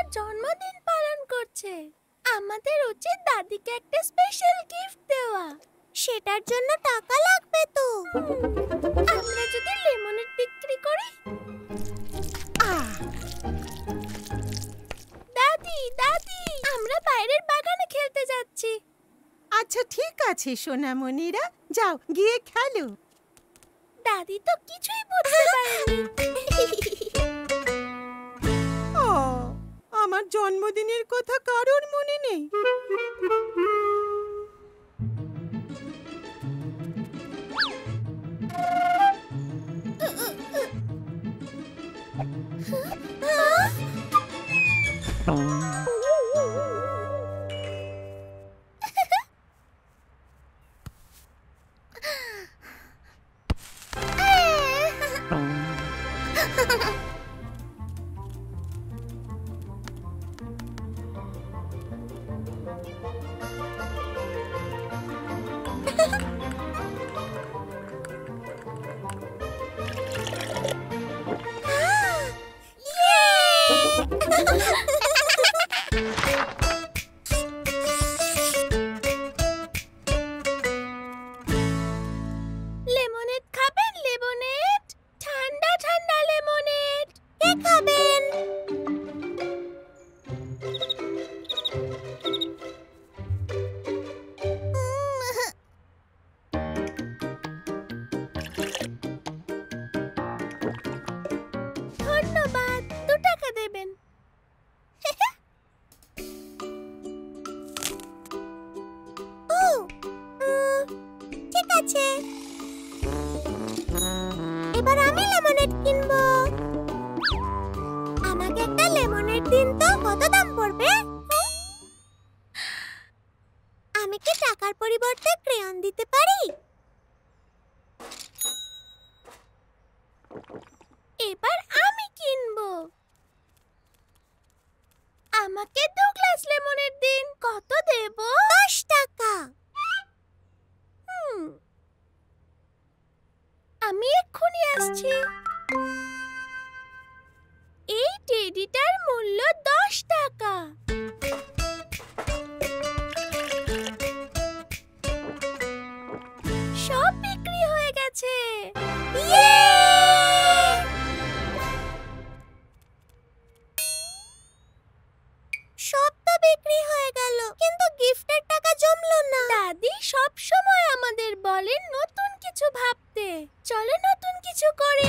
আমার জন্মদিন পালন করছে। আমাদের উচিত দাদিকে একটা স্পেশাল গিফট দেওয়া। সেটার জন্য টাকা লাগবে তো। আমরা যদি লেমনেড বিক্রি করি। দাদি দাদি, আমরা বাইরের বাগানে খেলতে যাচ্ছি। আচ্ছা ঠিক আছে সোনামণিরা, যাও গিয়ে খেলো। দাদি তো কিছুই বুঝতে পারেনি। আমার জন্মদিনের কথা কারোর মনে নেই। লেমনেড খাবেন? লেমনেড, ঠান্ডা ঠান্ডা লেমনেড। কে খাবেন? ধন্যবাদ, 2 টাকা দেবেন। ঠিক আছে, এবার আমি লেমনেড কিনবো। আমাকে একটা লেমনেড দিন তো। কত দাম পড়বে? আমি কি টাকার পরিবর্তে ক্রেয়ন দিতে পারি? এবার আমি কিনবো। আমাকে 2 গ্লাস লেমনেড দিন। কত দেব? 10 টাকা। আমি এক্ষুনি আসছি। এই টেডিটার মূল্য 10 টাকা। সব বিক্রি হয়ে গেছে। সব তো বিক্রি হয়ে গেল, কিন্তু গিফটের টাকা জমলো না। দাদি সব সময় আমাদের বলেন নতুন কিছু ভাবতে। চলো নতুন কিছু করি।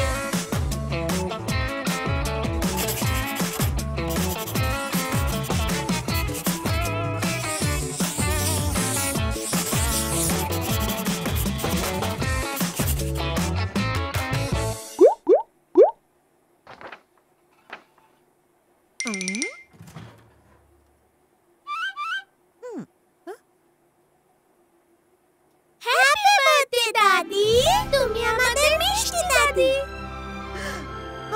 হ্যাপি বার্থডে দাদি। তুমি আমাদের মিষ্টি দাদি।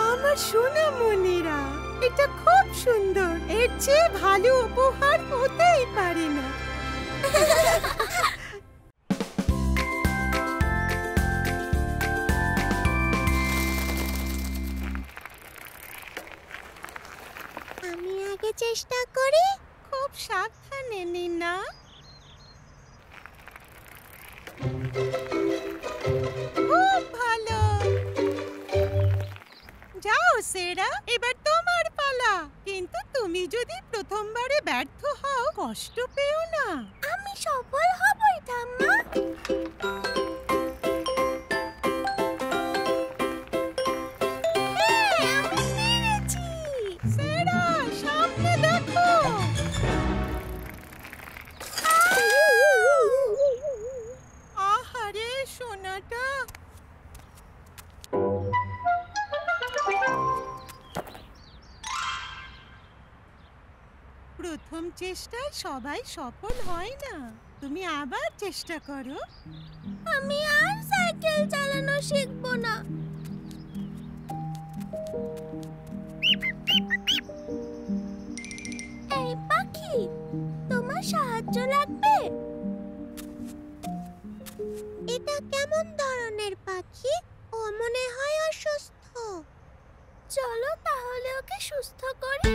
আমার সোনামণিরা, এটা খুব সুন্দর। এর চেয়ে ভালো উপহার হতেই পারে না। আমি আগে চেষ্টা করি। খুব সাবধানে নিনা। খুব ভালো। যাও সেরা, এবার তোমার পালা। কিন্তু তুমি যদি প্রথমবারে ব্যর্থ হও, কষ্ট পেও না। আমি সফল হবই ঠাম্মা। আমি পেরেছি। সেরা, সামনে দেখো। আহারে সোনাটা। প্রথম চেষ্টায় সবাই সফল হয় না। তুমি আবার চেষ্টা করো। আমি আর সাইকেল চালানো শিখবো না। এই পাখি, তোমার সাহায্য লাগবে? এটা কেমন ধরনের পাখি? ও মনে হয় অসুস্থ। চলো তাহলে ওকে সুস্থ করি।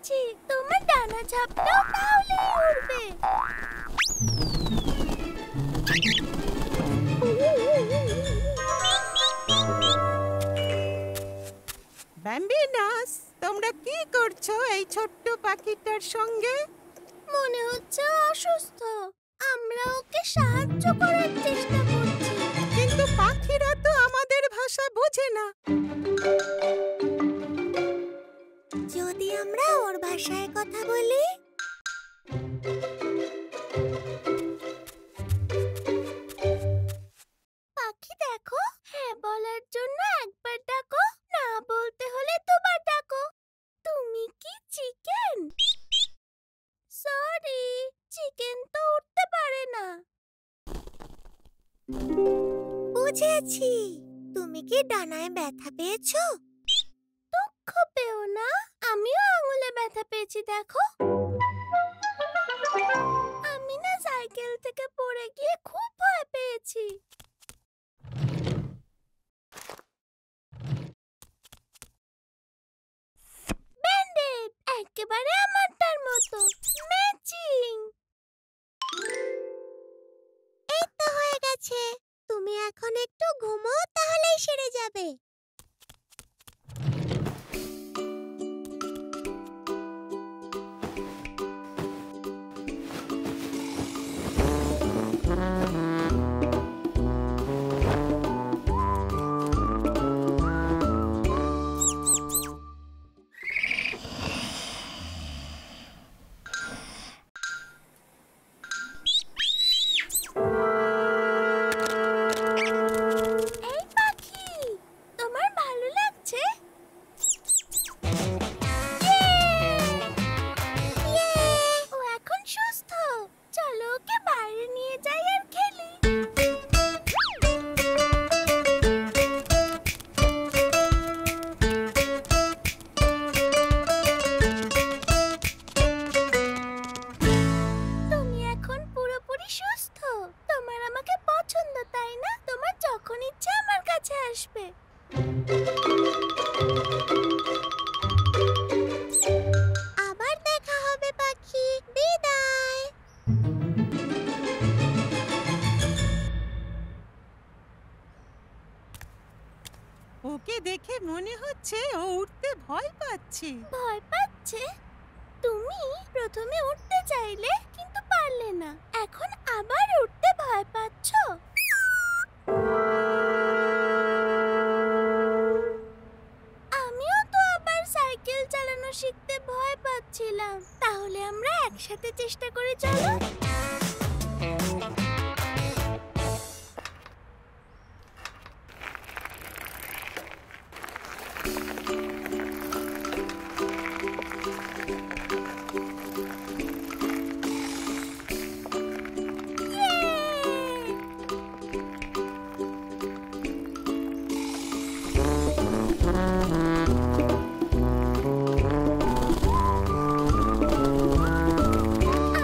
দিচ্ছি, তোমার ডানা ঝাপটাও তাহলেই উড়বে। ব্যাম্বিনাস, তোমরা কি করছো এই ছোট্ট পাখিটার সঙ্গে? মনে হচ্ছে অসুস্থ, আমরা ওকে সাহায্য করার চেষ্টা করছি। কিন্তু পাখিরা তো আমাদের ভাষা বোঝে না। যদি আমরা ওর ভাষায় কথা বলি? পাখি দেখো, হ্যাঁ বলার জন্য একবার ডাকো, না বলতে হলে দুবার ডাকো। তুমি কি চিকেন? সরি, চিকেন তো উঠতে পারে না। বুঝেছি। তুমি কি ডানায় ব্যথা পেয়েছো? দুঃখ পেও না, আমিও আঙুলে ব্যথা পেয়েছি দেখো। আমি না সাইকেল থেকে পড়ে গিয়ে খুব ভয় পেয়েছি। ব্যান্ডেড, একেবারে আমারটার মতো ম্যাচিং। এই তো হয়ে গেছে। তুমি এখন একটু ঘুমো, তাহলেই সেরে যাবে। এই পাখি, তোমার ভালো লাগছে? ও এখন সুস্থ, চলো ওকে বাইরে নিয়ে যাই আর খেলি। তুমি এখন পুরোপুরি সুস্থ, তোমার আমাকে পছন্দ তাই না? তোমার যখন ইচ্ছে আমার কাছে আসবে। আবার দেখা হবে পাখি, বিদায়। ওকে দেখে মনে হচ্ছে ও উঠতে ভয় পাচ্ছে। ভয় পাচ্ছে? তুমি প্রথমে উঠতে চাইলে কিন্তু পারলে না, এখন আবার উঠতে ভয় পাচ্ছ? আমিও তো আবার সাইকেল চালানো শিখতে ভয় পাচ্ছিলাম। তাহলে আমরা একসাথে চেষ্টা করে চলো।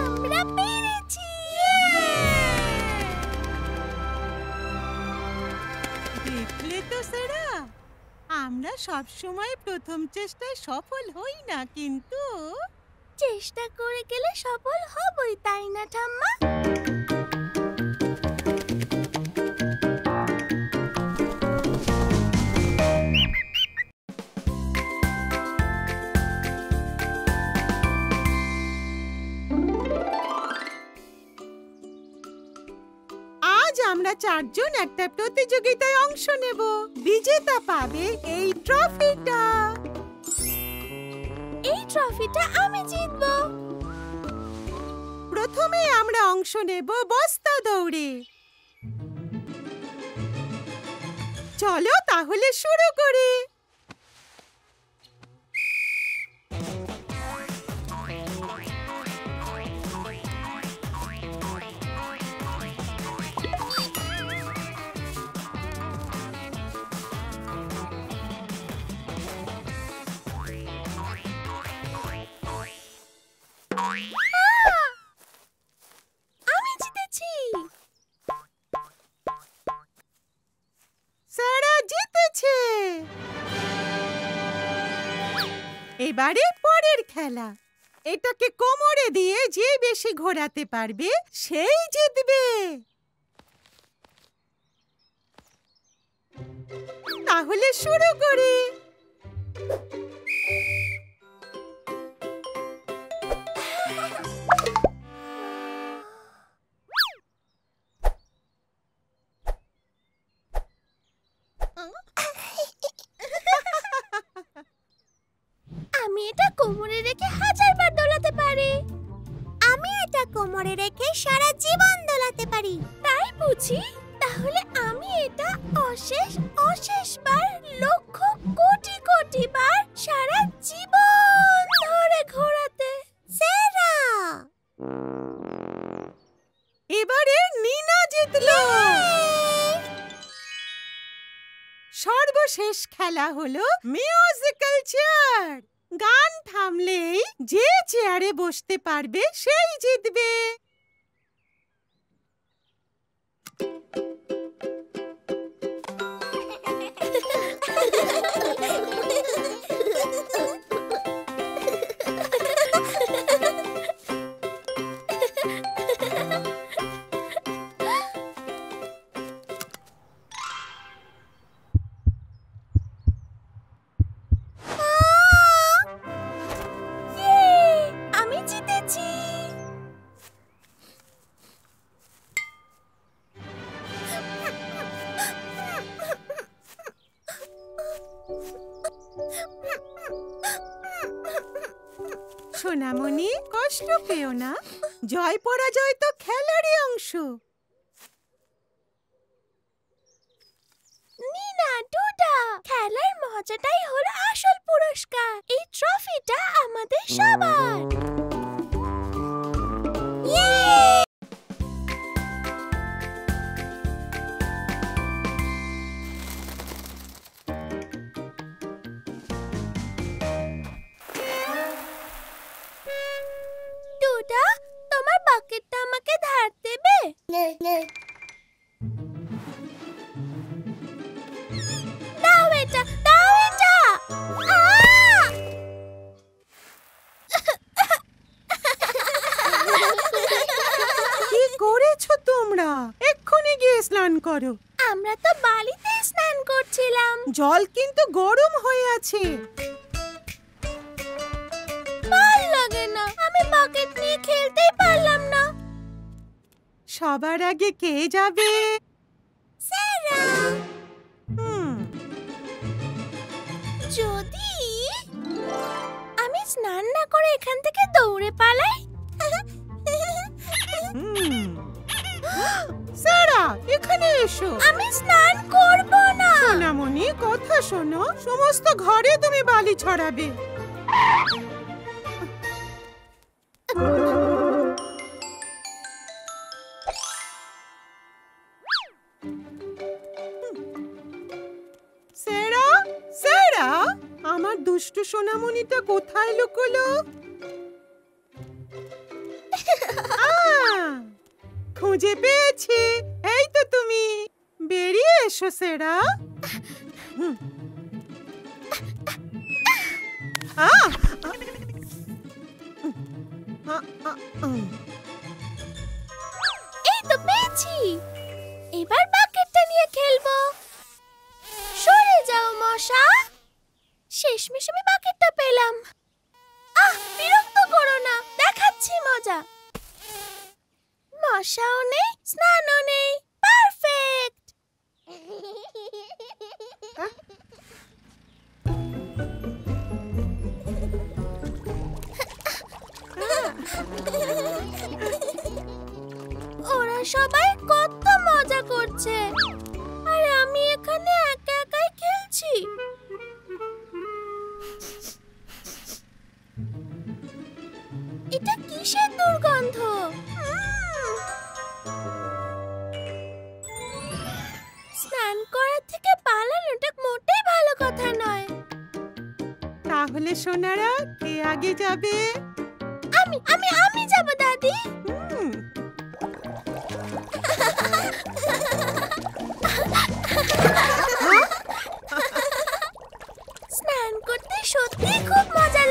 আমরা পেরেছি! দেখলে তো সেরা, আমরা সবসময় প্রথম চেষ্টায় সফল হই না, কিন্তু চেষ্টা করে গেলে সফল হবই, তাই না ঠাম্মা? আজ আমরা চারজন একটা প্রতিযোগিতায় অংশ নেব। বিজেতা পাবে এই ট্রফিটা। এই ট্রফিটা আমি জিতবো। প্রথমে আমরা অংশ নেব বস্তা দৌড়ে। চলো তাহলে শুরু করি। আমি জিতেছি। সারা জিতেছে। এবারে পরের খেলা। এটাকে কোমরে দিয়ে যে বেশি ঘোরাতে পারবে সেই জিতবে। তাহলে শুরু করি। আমি এটা কোমরে রেখে 1000 বার দোলাতে পারি। আমি এটা কোমরে রেখে সারা জীবন দোলাতে পারি। তাই বুঝি? তাহলে আমি এটা অশেষ অশেষ বার, লক্ষ কোটি কোটি বার সারা জীবন ধরে ঘোরাতে। সেরা! এবারে নীনা জিতলো। সর্বশেষ খেলা হলো মিউজিক্যাল চেয়ার। গান থামলেই যে চেয়ারে বসতে পারবে সেই জিতবে। আমি জিতেছি। সোনামণি, কষ্ট পেও না। জয় পরাজয় তো খেলারই অংশ। নীনা, টুটা, খেলার মজাটাই হলো আসল পুরস্কার। এই ট্রফিটা আমাদের সবার। টুটা, তোমার বাকেটটা আমাকে ধার দেবে? দাও এটা, দাও এটা। কি করেছো তোমরা? এক্ষুনি গিয়ে স্নান করো। আমরা তো বালিতে স্নান করছিলাম। জল কিন্তু গরম হয়ে আছে। ভাল লাগে না, আমি বাকেট নিয়ে খেলতেই পারলাম না। সবার আগে কে যাবে? সেরা! হুম, যদি আমি স্নান না করে এখান থেকে দৌড়ে পালাই? হুম। সারা, এখানে এসো। আমি স্নান করব না। সোনামণি, কথা শোনো। সমস্ত ঘরে তুমি বালি ছড়াবে। সেরা, সেরা, আমার দুষ্টু সোনামণিটা কোথায় লুকোলো? খুঁজে পেয়েছি। এই তো তুমি। বেরিয়ে এসো সেরা। এই তো পেয়েছি। এবার বাকেটটা নিয়ে খেলবো। সরে যাও মশা। শেষমেশ আমি বাকেটটা পেলাম। বিরক্ত করো না, দেখাচ্ছি মজা। মশাও নেই, স্নানও নেই, পারফেক্ট। ওরা সবাই কত মজা করছে, আর আমি এখানে একা একাই খেলছি। এটা কিসের দুর্গন্ধ? স্নান করার থেকে পালানোটা মোটেই ভালো কথা নয়। তাহলে সোনারা, কে আগে যাবে? আমি আমি আমি যাব দাদি। হুম। স্নান করতে সত্যি খুব মজা